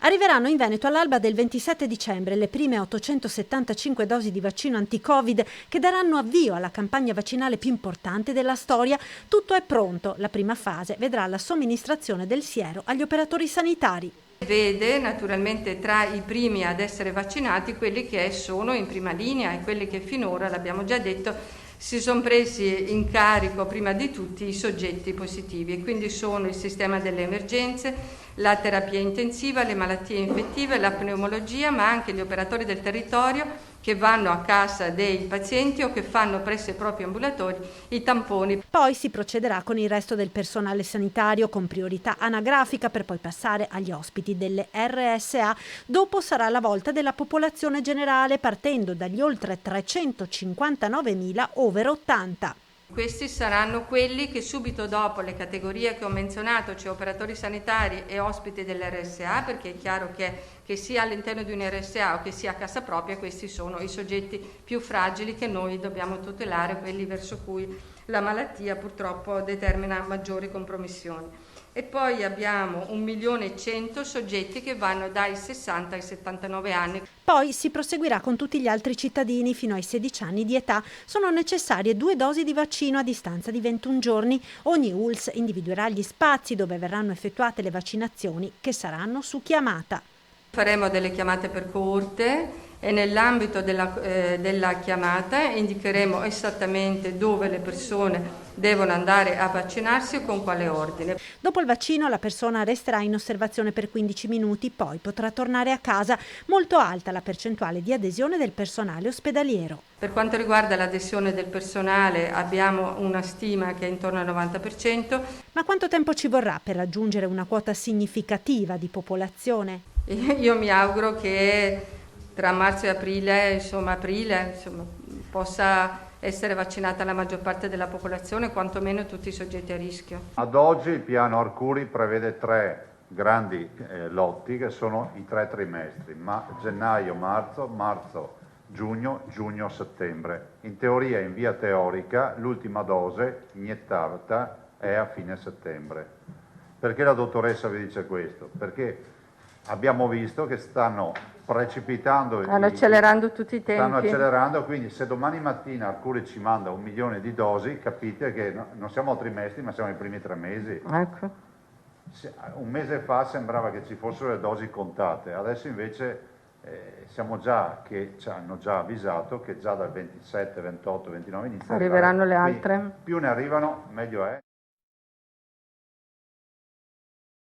Arriveranno in Veneto all'alba del 27 dicembre le prime 875 dosi di vaccino anti-Covid che daranno avvio alla campagna vaccinale più importante della storia. Tutto è pronto. La prima fase vedrà la somministrazione del siero agli operatori sanitari. Vede naturalmente tra i primi ad essere vaccinati quelli che sono in prima linea e quelli che finora, l'abbiamo già detto, si sono presi in carico prima di tutti i soggetti positivi, e quindi sono il sistema delle emergenze, la terapia intensiva, le malattie infettive, la pneumologia, ma anche gli operatori del territorio che vanno a casa dei pazienti o che fanno presso i propri ambulatori i tamponi. Poi si procederà con il resto del personale sanitario con priorità anagrafica per poi passare agli ospiti delle RSA. Dopo sarà la volta della popolazione generale partendo dagli oltre 359.000 over 80. Questi saranno quelli che subito dopo le categorie che ho menzionato, cioè operatori sanitari e ospiti dell'RSA, perché è chiaro che sia all'interno di un RSA o che sia a casa propria, questi sono i soggetti più fragili che noi dobbiamo tutelare, quelli verso cui la malattia purtroppo determina maggiori compromissioni. E poi abbiamo 1.100.000 soggetti che vanno dai 60 ai 79 anni. Poi si proseguirà con tutti gli altri cittadini fino ai 16 anni di età. Sono necessarie 2 dosi di vaccino a distanza di 21 giorni. Ogni ULSS individuerà gli spazi dove verranno effettuate le vaccinazioni, che saranno su chiamata. Faremo delle chiamate per coorte e nell'ambito della chiamata indicheremo esattamente dove le persone devono andare a vaccinarsi e con quale ordine. Dopo il vaccino la persona resterà in osservazione per 15 minuti, poi potrà tornare a casa. Molto alta la percentuale di adesione del personale ospedaliero. Per quanto riguarda l'adesione del personale abbiamo una stima che è intorno al 90%. Ma quanto tempo ci vorrà per raggiungere una quota significativa di popolazione? Io mi auguro che tra marzo e aprile, possa essere vaccinata la maggior parte della popolazione, quantomeno tutti i soggetti a rischio. Ad oggi il piano Arcuri prevede 3 grandi lotti che sono i 3 trimestri, gennaio-marzo, giugno-settembre. In teoria, in via teorica, l'ultima dose iniettata è a fine settembre. Perché la dottoressa vi dice questo? Perché abbiamo visto che stanno precipitando, Stanno accelerando tutti i tempi. Stanno accelerando, quindi se domani mattina Arcuri ci manda 1 milione di dosi, capite che non siamo a trimestri ma siamo ai primi 3 mesi. Ecco. Un mese fa sembrava che ci fossero le dosi contate, adesso invece siamo già che ci hanno già avvisato che già dal 27, 28, 29 inizia arriveranno le altre. Più ne arrivano meglio è.